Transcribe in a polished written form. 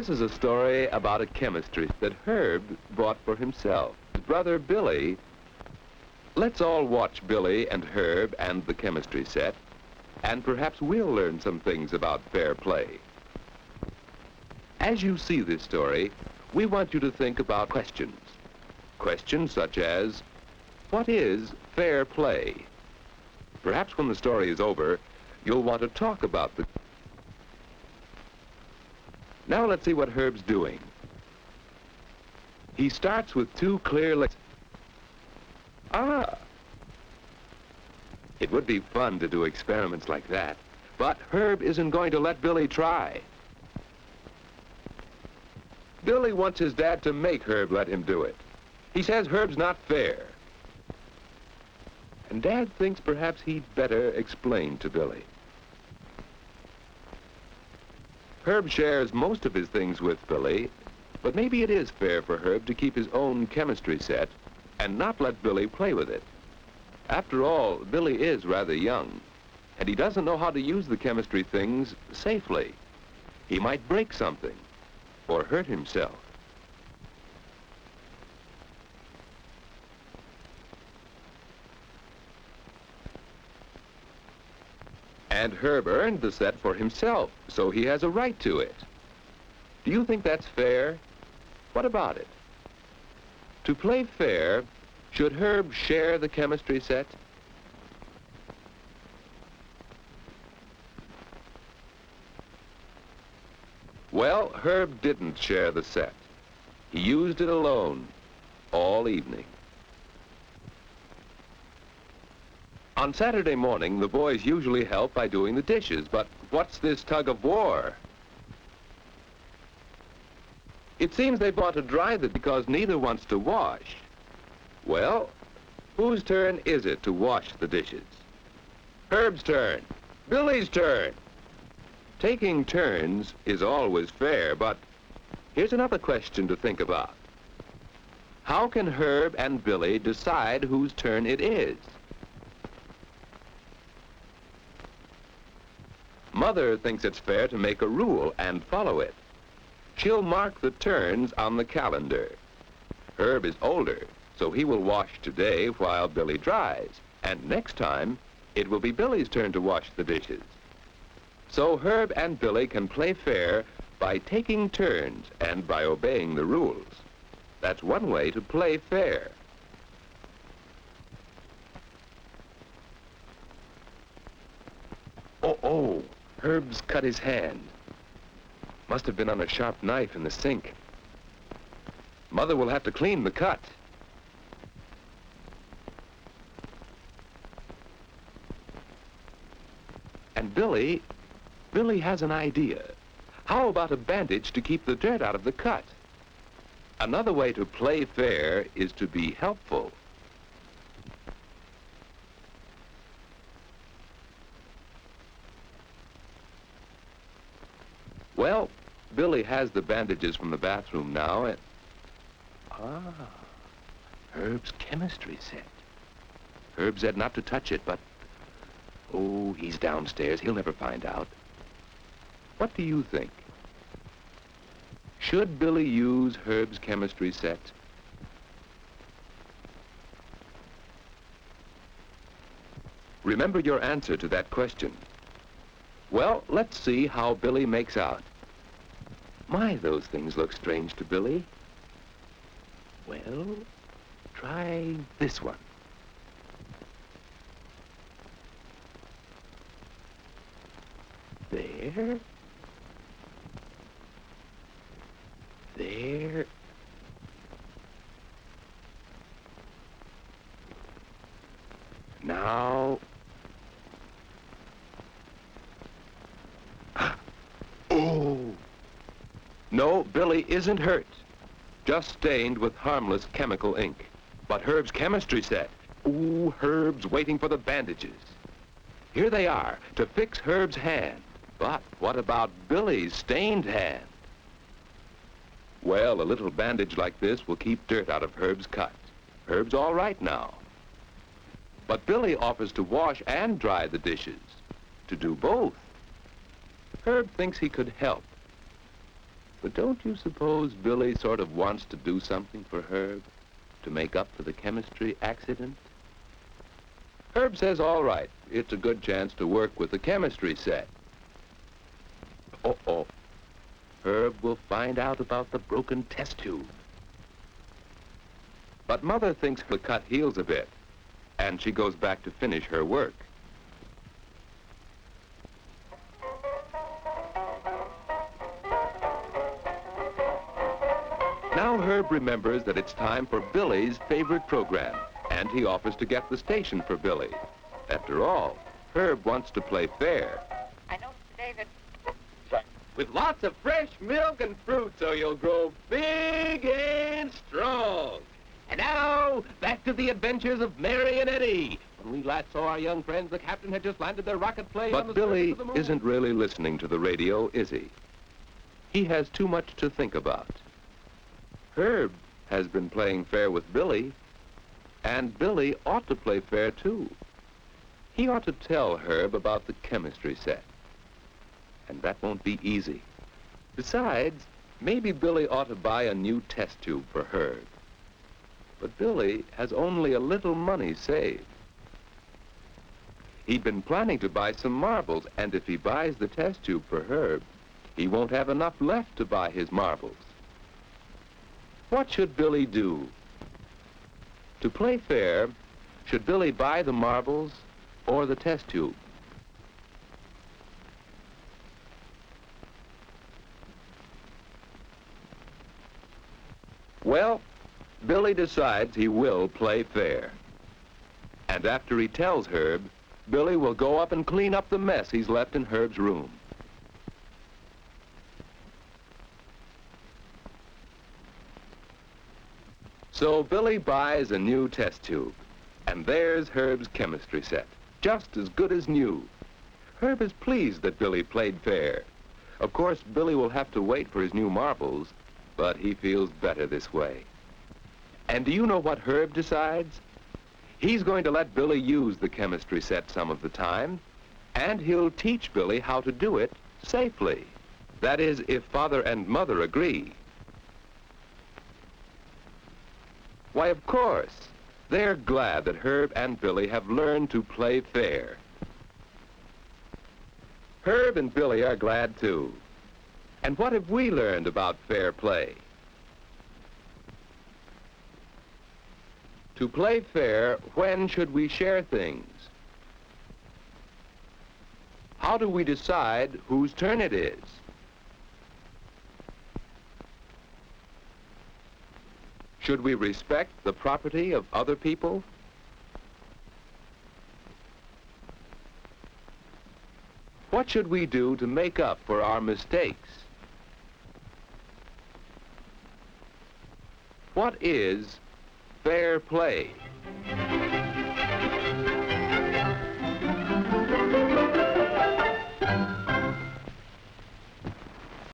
This is a story about a chemistry that Herb bought for himself. His brother Billy. Let's all watch Billy and Herb and the chemistry set, and perhaps we'll learn some things about fair play. As you see this story, we want you to think about questions. Questions such as, what is fair play? Perhaps when the story is over, you'll want to talk about the... Now let's see what Herb's doing. He starts with two clear legs. It would be fun to do experiments like that, but Herb isn't going to let Billy try. Billy wants his dad to make Herb let him do it. He says Herb's not fair. And Dad thinks perhaps he'd better explain to Billy. Herb shares most of his things with Billy, but maybe it is fair for Herb to keep his own chemistry set and not let Billy play with it. After all, Billy is rather young, and he doesn't know how to use the chemistry things safely. He might break something or hurt himself. And Herb earned the set for himself, so he has a right to it. Do you think that's fair? What about it? To play fair, should Herb share the chemistry set? Well, Herb didn't share the set. He used it alone all evening. On Saturday morning, the boys usually help by doing the dishes, but what's this tug of war? It seems they want to dry them because neither wants to wash. Well, whose turn is it to wash the dishes? Herb's turn. Billy's turn. Taking turns is always fair, but here's another question to think about. How can Herb and Billy decide whose turn it is? Mother thinks it's fair to make a rule and follow it. She'll mark the turns on the calendar. Herb is older, so he will wash today while Billy dries, and next time, it will be Billy's turn to wash the dishes. So Herb and Billy can play fair by taking turns and by obeying the rules. That's one way to play fair. Oh, Herb's cut his hand. Must have been on a sharp knife in the sink. Mother will have to clean the cut. And Billy has an idea. How about a bandage to keep the dirt out of the cut? Another way to play fair is to be helpful. Well, Billy has the bandages from the bathroom now, and... Herb's chemistry set. Herb said not to touch it, but... Oh, he's downstairs. He'll never find out. What do you think? Should Billy use Herb's chemistry set? Remember your answer to that question. Well, let's see how Billy makes out. My, those things look strange to Billy. Well, try this one. There. There. Now. Oh! No, Billy isn't hurt. Just stained with harmless chemical ink. But Herb's chemistry set. Ooh, Herb's waiting for the bandages. Here they are, to fix Herb's hand. But what about Billy's stained hand? Well, a little bandage like this will keep dirt out of Herb's cut. Herb's all right now. But Billy offers to wash and dry the dishes, to do both. Herb thinks he could help. But don't you suppose Billy sort of wants to do something for Herb to make up for the chemistry accident? Herb says, all right, it's a good chance to work with the chemistry set. Uh-oh. Herb will find out about the broken test tube. But Mother thinks he'll cut heels a bit, and she goes back to finish her work. Now Herb remembers that it's time for Billy's favorite program, and he offers to get the station for Billy. After all, Herb wants to play fair. I noticed today that... With lots of fresh milk and fruit so you'll grow big and strong. And now, back to the adventures of Mary and Eddie. When we last saw our young friends, the captain had just landed their rocket plane on the surface of the moon. But Billy isn't really listening to the radio, is he? He has too much to think about. Herb has been playing fair with Billy, and Billy ought to play fair, too. He ought to tell Herb about the chemistry set. And that won't be easy. Besides, maybe Billy ought to buy a new test tube for Herb. But Billy has only a little money saved. He'd been planning to buy some marbles, and if he buys the test tube for Herb, he won't have enough left to buy his marbles. What should Billy do? To play fair, should Billy buy the marbles or the test tube? Well, Billy decides he will play fair. And after he tells Herb, Billy will go up and clean up the mess he's left in Herb's room. So Billy buys a new test tube, and there's Herb's chemistry set, just as good as new. Herb is pleased that Billy played fair. Of course, Billy will have to wait for his new marbles, but he feels better this way. And do you know what Herb decides? He's going to let Billy use the chemistry set some of the time, and he'll teach Billy how to do it safely. That is, if Father and Mother agree. Why, of course, they're glad that Herb and Billy have learned to play fair. Herb and Billy are glad, too. And what have we learned about fair play? To play fair, when should we share things? How do we decide whose turn it is? Should we respect the property of other people? What should we do to make up for our mistakes? What is fair play?